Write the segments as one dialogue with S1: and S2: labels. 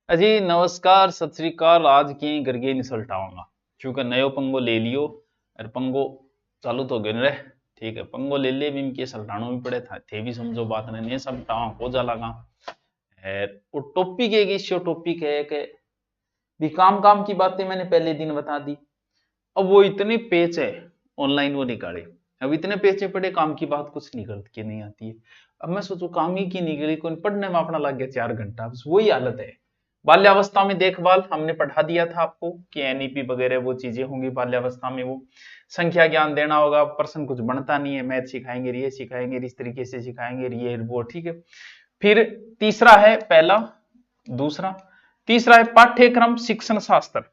S1: अजी नमस्कार सत श्री अकाल। आज की करके नहीं सलटाऊंगा क्योंकि नयो पंगो ले लियो और पंगो चालू तो गिन रहे। ठीक है, पंगो ले लिए भी इनके सलटानो भी पड़े था थे भी समझो बात ने नहीं सलटावा हो जा लगा। वो टॉपिक है कि टॉपिक है कि भी काम काम की बातें मैंने पहले दिन बता दी। अब वो इतने पेच है ऑनलाइन वो निकाले। अब इतने पेचे पड़े काम की बात कुछ निकल के नहीं आती है। अब मैं सोचू काम ही की निकली कोई पढ़ने में अपना लग गया 4 घंटा। बस वही हालत है। बाल्यावस्था में देखभाल हमने पढ़ा दिया था आपको कि एनईपी वगैरह वो चीजें होंगी बाल्यावस्था में। वो संख्या ज्ञान देना होगा, पर्सन कुछ बनता नहीं है, मैथ सिखाएंगे, ये सिखाएंगे, इस तरीके से सिखाएंगे, ये वो ठीक है। फिर तीसरा है पहला, दूसरा, तीसरा है पाठ्यक्रम शिक्षण शास्त्र।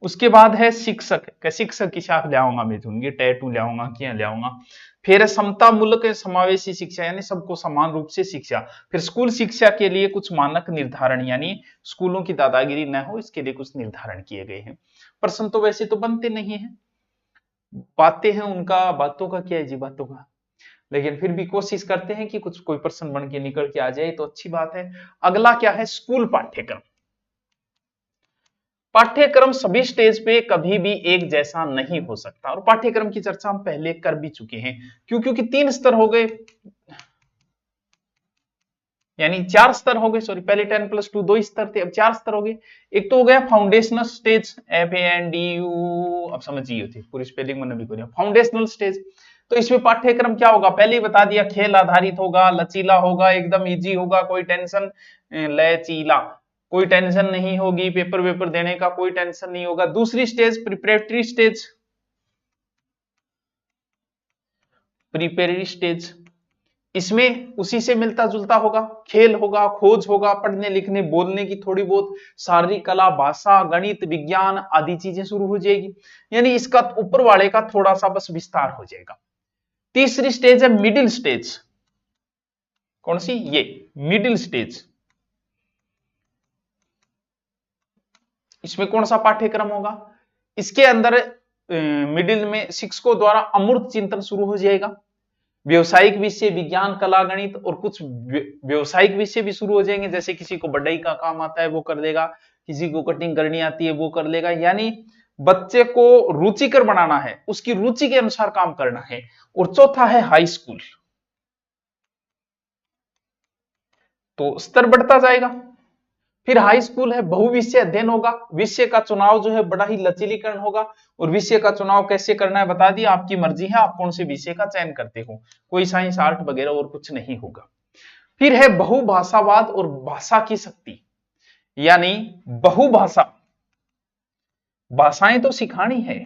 S1: उसके बाद है शिक्षक, शिक्षक की शाख लियाऊंगा मैं चुनगी टैटू लियाऊंगा क्या लियाऊंगा। फिर समता मूलक समावेशी शिक्षा यानी सबको समान रूप से शिक्षा। फिर स्कूल शिक्षा के लिए कुछ मानक निर्धारण यानी स्कूलों की दादागिरी न हो इसके लिए कुछ निर्धारण किए गए हैं। प्रश्न तो वैसे तो बनते नहीं है, बातें हैं उनका, बातों का क्या है जी बातों का, लेकिन फिर भी कोशिश करते हैं कि कुछ कोई प्रश्न बन के निकल के आ जाए तो अच्छी बात है। अगला क्या है, स्कूल पाठ्यक्रम। पाठ्यक्रम सभी स्टेज पे कभी भी एक जैसा नहीं हो सकता और पाठ्यक्रम की चर्चा हम पहले कर भी चुके हैं। क्योंकि 3 स्तर हो गए यानी 4 स्तर हो गए, सॉरी पहले 10+2 2 स्तर थे, अब 4 स्तर हो गए। एक तो हो गया फाउंडेशनल स्टेज FANDU, अब समझिए थे पूरी स्पेलिंग मैंने भी कर फाउंडेशनल स्टेज। तो इसमें पाठ्यक्रम क्या होगा पहले ही बता दिया, खेल आधारित होगा, लचीला होगा, एकदम इजी होगा, कोई टेंशन, लचीला, कोई टेंशन नहीं होगी, पेपर वेपर देने का कोई टेंशन नहीं होगा। दूसरी stage preparatory stage, preparatory stage इसमें उसी से मिलता जुलता होगा, खेल होगा, खोज होगा, पढ़ने लिखने बोलने की थोड़ी बहुत, शारीरिक कला, भाषा, गणित, विज्ञान आदि चीजें शुरू हो जाएगी। यानी इसका ऊपर वाले का थोड़ा सा बस विस्तार हो जाएगा। तीसरी स्टेज है मिडिल स्टेज। कौन सी, ये मिडिल स्टेज। इसमें कौन सा पाठ्यक्रम होगा, इसके अंदर मिडिल में शिक्षकों द्वारा अमूर्त चिंतन शुरू हो जाएगा। व्यवसायिक विषय, विज्ञान, कला, गणित और कुछ व्यवसायिक विषय भी शुरू हो जाएंगे। जैसे किसी को बढ़ई का काम आता है वो कर लेगा, किसी को कटिंग करनी आती है वो कर लेगा। यानी बच्चे को रुचिकर बनाना है, उसकी रुचि के अनुसार काम करना है। और चौथा है हाई स्कूल। तो स्तर बढ़ता जाएगा। फिर हाई स्कूल है, बहुविषय अध्ययन होगा, विषय का चुनाव जो है बड़ा ही लचीलीकरण होगा। और विषय का चुनाव कैसे करना है बता दिया, आपकी मर्जी है आप कौन से विषय का चयन करते हो, कोई साइंस आर्ट वगैरह और कुछ नहीं होगा। फिर है बहुभाषावाद और भाषा की शक्ति, यानी बहुभाषा, भाषाएं तो सिखानी है।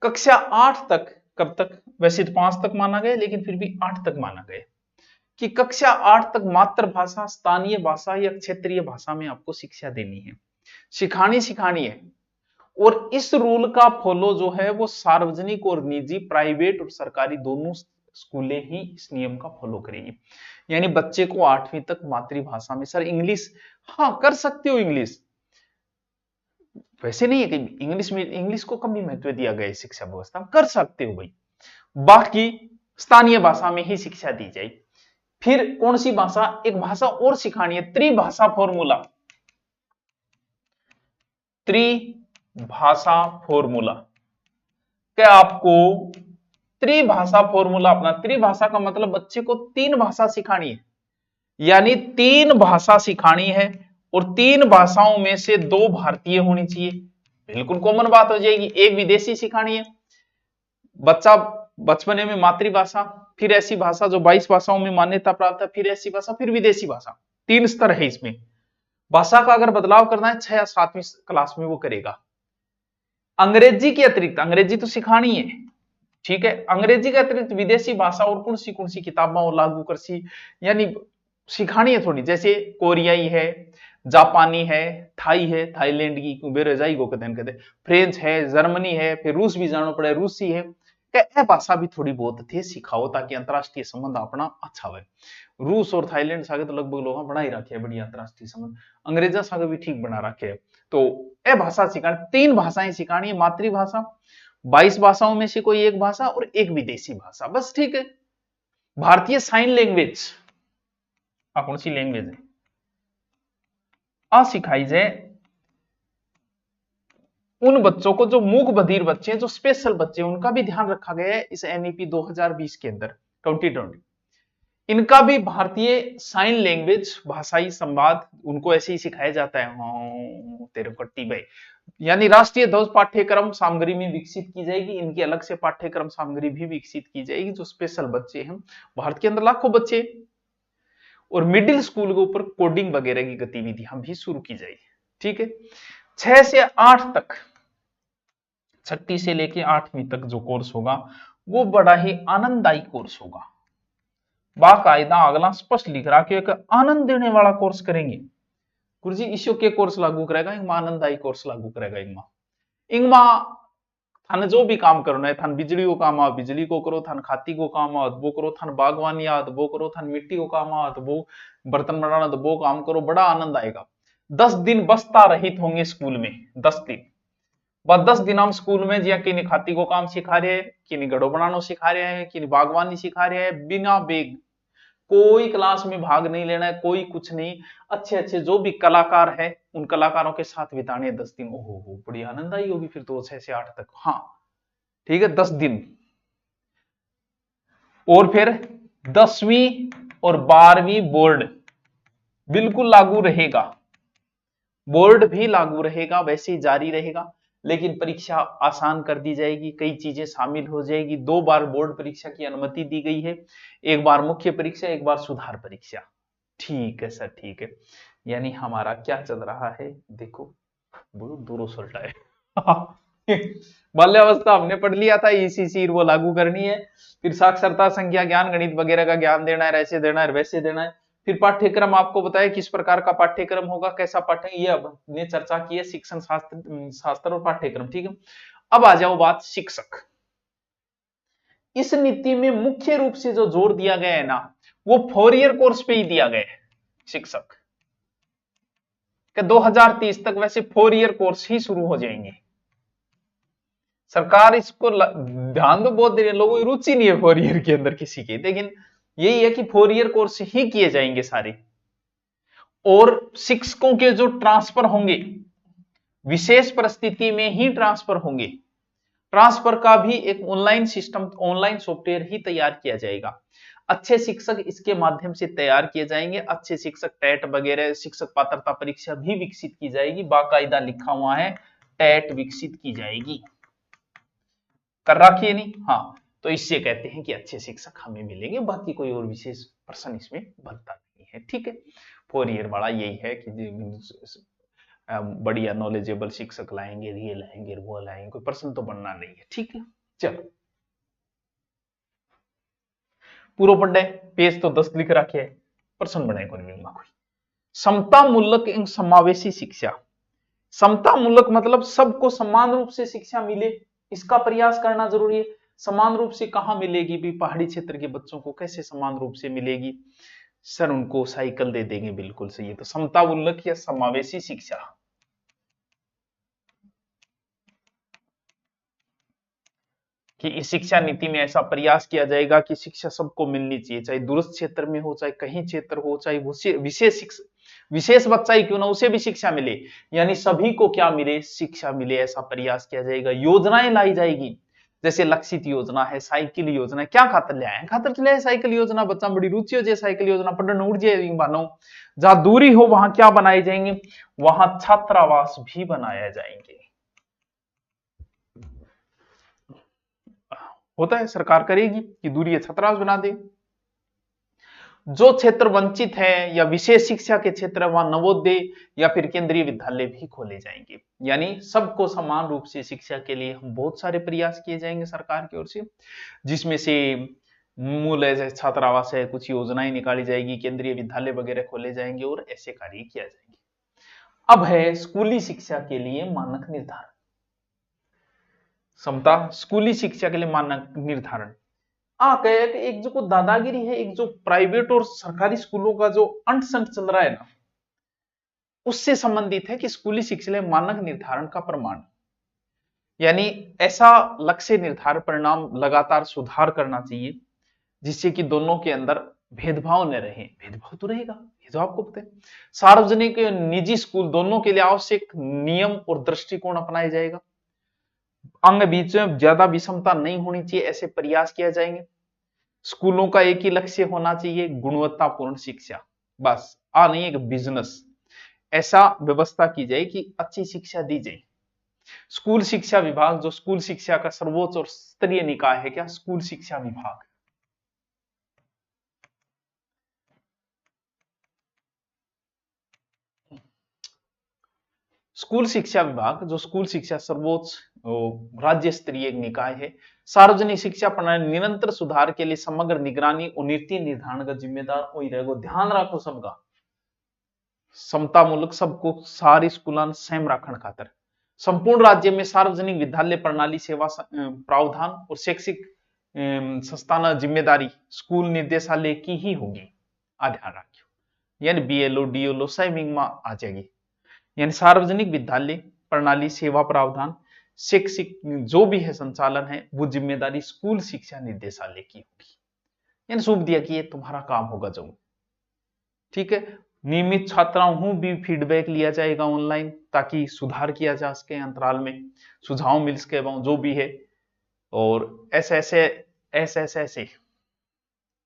S1: कक्षा 8 तक, कब तक, वैसे तो 5 तक माना गया लेकिन फिर भी 8 तक माना गया कि कक्षा 8 तक मातृभाषा, स्थानीय भाषा या क्षेत्रीय भाषा में आपको शिक्षा देनी है, सिखानी है। और इस रूल का फॉलो जो है वो सार्वजनिक और निजी, प्राइवेट और सरकारी दोनों स्कूलें ही इस नियम का फॉलो करेंगी। यानी बच्चे को 8वीं तक मातृभाषा में, सर इंग्लिश हाँ कर सकते हो, इंग्लिश वैसे नहीं है कि इंग्लिश में, इंग्लिश को कम ही महत्व दिया गया है शिक्षा व्यवस्था में, कर सकते हो भाई, बाकी स्थानीय भाषा में ही शिक्षा दी जाए। फिर कौन सी भाषा, एक भाषा और सिखानी है, त्रिभाषा फॉर्मूला, त्रिभाषा फॉर्मूला। क्या आपको त्रिभाषा फॉर्मूला अपना, त्रिभाषा का मतलब बच्चे को 3 भाषा सिखानी है, यानी 3 भाषा सिखानी है और 3 भाषाओं में से 2 भारतीय होनी चाहिए, बिल्कुल कॉमन बात हो जाएगी। एक विदेशी सिखानी है, बच्चा बचपने में मातृभाषा, फिर ऐसी भाषा जो 22 भाषाओं में मान्यता प्राप्त है, फिर ऐसी भाषा, फिर विदेशी भाषा। 3 स्तर है इसमें। भाषा का अगर बदलाव करना है 6 या 7वीं क्लास में वो करेगा। अंग्रेजी के अतिरिक्त, अंग्रेजी तो सिखानी है ठीक है, अंग्रेजी के अतिरिक्त विदेशी भाषा और कौन सी किताबें और लागू कर सी, यानी सिखानी है थोड़ी। जैसे कोरियाई है, जापानी है, थाई है, थाईलैंड की बेरजाई को कहते हैं, फ्रेंच है, जर्मनी है, फिर रूस भी जाना पड़े, रूसी है। क्या भाषा भी थोड़ी बहुत थे सिखाओ ताकि अंतरराष्ट्रीय संबंध अपना अच्छा हो। रूस और थाईलैंड सागे तो लगभग लोग बना ही रखे बढ़िया अंतरराष्ट्रीय संबंध, अंग्रेजा सागे भी ठीक बना रखे है। तो ए भाषा सिखानी, 3 भाषाएं सिखानी है, मातृभाषा, 22 भाषाओं में से कोई एक भाषा और एक विदेशी भाषा, बस ठीक है। भारतीय साइन लैंग्वेज, आ कौन सी लैंग्वेज है, आ सिखाई जाए उन बच्चों को जो मूक बधिर बच्चे हैं, जो स्पेशल बच्चे हैं, उनका भी ध्यान रखा गया है इस एनईपी 2020 के अंदर 2020। इनका भी भारतीय साइन लैंग्वेज भाषाई संवाद उनको ऐसे ही सिखाया जाता है। हाँ तेरे कट्टी भाई, यानी राष्ट्रीय ध्वज पाठ्यक्रम सामग्री में विकसित की जाएगी, इनकी अलग से पाठ्यक्रम सामग्री भी विकसित की जाएगी, जो स्पेशल बच्चे हैं भारत के अंदर लाखों बच्चे। और मिडिल स्कूल के ऊपर कोडिंग वगैरह की गतिविधियां भी शुरू की जाएगी। ठीक है, 6 से 8 तक, 6ठी से लेके 8वीं तक जो कोर्स होगा वो बड़ा ही आनंददायी कोर्स होगा। बाकायदा अगला स्पष्ट लिख रहा कि एक आनंद देने वाला कोर्स करेंगे। गुरुजी इश्यो के कोर्स लागू करेगा, इंगमा आनंददायी कोर्स लागू करेगा। इंगमा थाने जो भी काम करना है, थान बिजली को काम आ बिजली को करो, थान खाती को काम आ वो करो, थान बागवानी आ वो करो, थान मिट्टी को काम आ वो बर्तन बनाना तो वो काम करो, बड़ा आनंद आएगा। 10 दिन बस्ता रहित होंगे स्कूल में, 10 दिन। बस 10 दिन हम स्कूल में जिया किन्हीं खाती को काम सिखा रहे हैं, किन्हीं घड़ो बनाना सिखा रहे हैं, किन्हीं बागवानी सिखा रहे हैं, बिना बेग कोई क्लास में भाग नहीं लेना है, कोई कुछ नहीं। अच्छे अच्छे जो भी कलाकार है उन कलाकारों के साथ बिताने 10 दिन। ओहो बड़ी आनंद आई होगी फिर तो 6 से 8 तक। हाँ ठीक है 10 दिन। और फिर 10वीं और 12वीं बोर्ड बिल्कुल लागू रहेगा, बोर्ड भी लागू रहेगा, वैसे ही जारी रहेगा, लेकिन परीक्षा आसान कर दी जाएगी, कई चीजें शामिल हो जाएगी। 2 बार बोर्ड परीक्षा की अनुमति दी गई है, एक बार मुख्य परीक्षा, एक बार सुधार परीक्षा। ठीक है सर ठीक है, यानी हमारा क्या चल रहा है देखो, बहुत दूरों सल्टा है। बाल्यावस्था हमने पढ़ लिया था, ईसीसी वो लागू करनी है, फिर साक्षरता संख्या ज्ञान गणित वगैरह का ज्ञान देना है, ऐसे देना है वैसे देना है। फिर पाठ्यक्रम आपको बताया किस प्रकार का पाठ्यक्रम होगा, कैसा पाठ्य, ये अब ने चर्चा की है शिक्षण शास्त्र और पाठ्यक्रम। ठीक है, अब आ जाओ बात शिक्षक। इस नीति में मुख्य रूप से जो जोर दिया गया है ना, वो 4 ईयर कोर्स पे ही दिया गया है। शिक्षक के 2030 तक वैसे 4 ईयर कोर्स ही शुरू हो जाएंगे। सरकार इसको ध्यान तो बहुत दे रही है, लोगों की रुचि नहीं है 4 ईयर के अंदर किसी की, लेकिन यही है कि 4 ईयर कोर्स ही किए जाएंगे सारे। और शिक्षकों के जो ट्रांसफर होंगे विशेष परिस्थिति में ही ट्रांसफर होंगे, ट्रांसफर का भी एक ऑनलाइन सिस्टम, ऑनलाइन सॉफ्टवेयर ही तैयार किया जाएगा। अच्छे शिक्षक इसके माध्यम से तैयार किए जाएंगे, अच्छे शिक्षक टेट वगैरह शिक्षक पात्रता परीक्षा भी विकसित की जाएगी, बाकायदा लिखा हुआ है टेट विकसित की जाएगी, कर रखिए नहीं। हाँ तो इससे कहते हैं कि अच्छे शिक्षक हमें मिलेंगे, बाकी कोई और विशेष प्रश्न इसमें बनता नहीं है। ठीक है, 4 ईयर वाला यही है कि बढ़िया नॉलेजेबल शिक्षक लाएंगे, ये लाएंगे वो लाएंगे, कोई प्रश्न तो बनना नहीं है। ठीक है चलो पूरा पढ़े, पेज तो 10 लिख रखे है, प्रश्न बनाए कोई। समता मूलक एवं समावेशी शिक्षा। समता मूलक मतलब सबको समान रूप से शिक्षा मिले, इसका प्रयास करना जरूरी है। समान रूप से कहां मिलेगी भी, पहाड़ी क्षेत्र के बच्चों को कैसे समान रूप से मिलेगी, सर उनको साइकिल दे देंगे, बिल्कुल सही है। तो समता मूलक या समावेशी शिक्षा, कि इस शिक्षा नीति में ऐसा प्रयास किया जाएगा कि शिक्षा सबको मिलनी चाहिए, चाहे दूरस्थ क्षेत्र में हो, चाहे कहीं क्षेत्र हो, चाहे विशेष बच्चा ही क्यों ना, उसे भी शिक्षा मिले, यानी सभी को क्या मिले, शिक्षा मिले, ऐसा प्रयास किया जाएगा। योजनाएं लाई जाएगी, जैसे लक्षित योजना है, साइकिल योजना है। क्या खातर ले आए, खातर चले साइकिल योजना, बच्चा बड़ी रुचि हो जाए साइकिल योजना पढ़ने उड़ जाए मानो। जहां दूरी हो वहां क्या बनाए जाएंगे, वहां छात्रावास भी बनाया जाएंगे। होता है सरकार करेगी कि दूरी छात्रावास बना दे। जो क्षेत्र वंचित है या विशेष शिक्षा के क्षेत्र, वहां नवोदय या फिर केंद्रीय विद्यालय भी खोले जाएंगे, यानी सबको समान रूप से शिक्षा के लिए हम बहुत सारे प्रयास किए जाएंगे सरकार की ओर से, जिसमें से मूल छात्रावास है, कुछ योजनाएं निकाली जाएगी, केंद्रीय विद्यालय वगैरह खोले जाएंगे और ऐसे कार्य किया जाएंगे। अब है स्कूली शिक्षा के लिए मानक निर्धारण। समता स्कूली शिक्षा के लिए मानक निर्धारण एक जो दादागिरी है, एक जो प्राइवेट और सरकारी स्कूलों का जो अंट संट चल रहा है ना, उससे संबंधित है कि स्कूली शिक्षा के लिए मानक निर्धारण का प्रमाण, यानी ऐसा लक्ष्य निर्धारण परिणाम लगातार सुधार करना चाहिए जिससे कि दोनों के अंदर भेदभाव न रहे। भेदभाव तो रहेगा, ये तो आपको पता है। सार्वजनिक निजी स्कूल दोनों के लिए आवश्यक नियम और दृष्टिकोण अपनाया जाएगा। अंग बीच में ज्यादा विषमता नहीं होनी चाहिए, ऐसे प्रयास किया जाएंगे। स्कूलों का एक ही लक्ष्य होना चाहिए, गुणवत्तापूर्ण शिक्षा। बस नहीं एक बिजनेस, ऐसा व्यवस्था की जाए कि अच्छी शिक्षा दी जाए। स्कूल शिक्षा विभाग, जो स्कूल शिक्षा का सर्वोच्च और स्तरीय निकाय है, क्या स्कूल शिक्षा विभाग। स्कूल शिक्षा विभाग, जो स्कूल शिक्षा सर्वोच्च राज्य स्तरीय निकाय है, सार्वजनिक शिक्षा प्रणाली निरंतर सुधार के लिए समग्र निगरानी और नीति निर्धारण का जिम्मेदार वही रहेगा। ध्यान रखो सबका, समतामूलक सबको सारी स्कूल सेम रखने खातर संपूर्ण राज्य में सार्वजनिक विद्यालय प्रणाली सेवा प्रावधान और शैक्षिक संस्थान जिम्मेदारी स्कूल निर्देशालय की ही होगी। ध्यान रखियो, यानी बीएलओ डीएलओ सेविंग में आ जाएगी। यानी सार्वजनिक विद्यालय प्रणाली सेवा प्रावधान शैक्षिक जो भी है संचालन है, वो जिम्मेदारी स्कूल शिक्षा निर्देशालय की होगी। यानी सौंप दिया कि ये तुम्हारा काम होगा जो, ठीक है। नियमित छात्राओं भी फीडबैक लिया जाएगा ऑनलाइन, ताकि सुधार किया जा सके, अंतराल में सुझाव मिल सके जो भी है। और ऐसे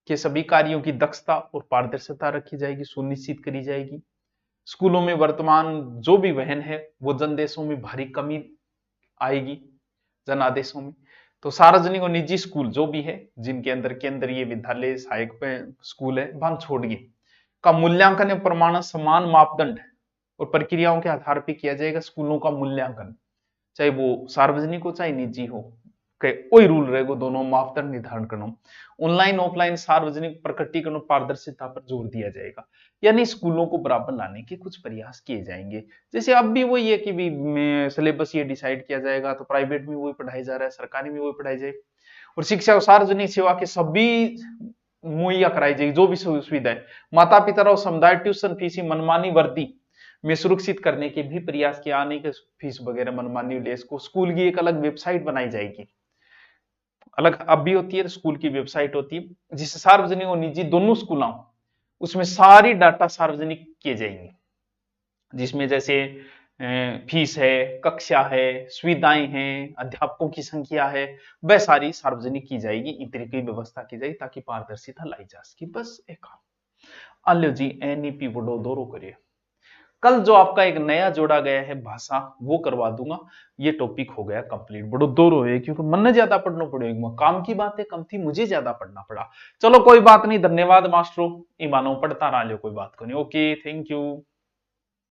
S1: के सभी कार्यों की दक्षता और पारदर्शिता रखी जाएगी, सुनिश्चित करी जाएगी। स्कूलों में वर्तमान जो भी वहन है वो जनादेशों में भारी कमी आएगी, जनादेशों में। तो सार्वजनिक और निजी स्कूल जो भी है, जिनके अंदर केंद्रीय विद्यालय सहायक स्कूल है, वहां छोड़िए, का मूल्यांकन और प्रमाणन समान मापदंड और प्रक्रियाओं के आधार पर किया जाएगा। स्कूलों का मूल्यांकन चाहे वो सार्वजनिक हो चाहे निजी हो, वही रूल रहेगा, दोनों मापदंड निर्धारण करना। ऑनलाइन ऑफलाइन सार्वजनिक प्रकटीकरण और पारदर्शिता पर जोर दिया जाएगा। यानी स्कूलों को बराबर लाने के कुछ प्रयास किए जाएंगे। जैसे अब भी वही है कि भी सिलेबस ये डिसाइड किया जाएगा, तो प्राइवेट में वही पढ़ाई जा रहा है, सरकारी में वही पढ़ाई जाएगी। और शिक्षा और सार्वजनिक सेवा के सभी मुहैया कराई जाएगी, जो भी सुविधाएं। माता पिता और समुदाय ट्यूशन फीस मनमानी वर्दी में सुरक्षित करने के भी प्रयास किया, आने के फीस वगैरह मनमानी ले, इसको स्कूल की एक अलग वेबसाइट बनाई जाएगी, अलग अब भी होती है, स्कूल की वेबसाइट होती है, जिससे सार्वजनिक और निजी दोनों स्कूलों उसमें सारी डाटा सार्वजनिक किए जाएंगे, जिसमें जैसे फीस है, कक्षा है, सुविधाएं हैं, अध्यापकों की संख्या है, वह सारी सार्वजनिक की जाएगी। इस तरीके की व्यवस्था की जाएगी ताकि पारदर्शिता लाई जा सके। बस एक आल्यो जी एनईपी वडो दोरो करिए। कल जो आपका एक नया जोड़ा गया है भाषा, वो करवा दूंगा। ये टॉपिक हो गया कंप्लीट, बड़ो दोरो है क्योंकि मन ने ज्यादा पढ़ना पड़ेगा, काम की बातें कम थी, मुझे ज्यादा पढ़ना पड़ा। चलो कोई बात नहीं, धन्यवाद मास्टरों, ईमानो पढ़ता रहा लो, कोई बात को नहीं। Okay, thank you.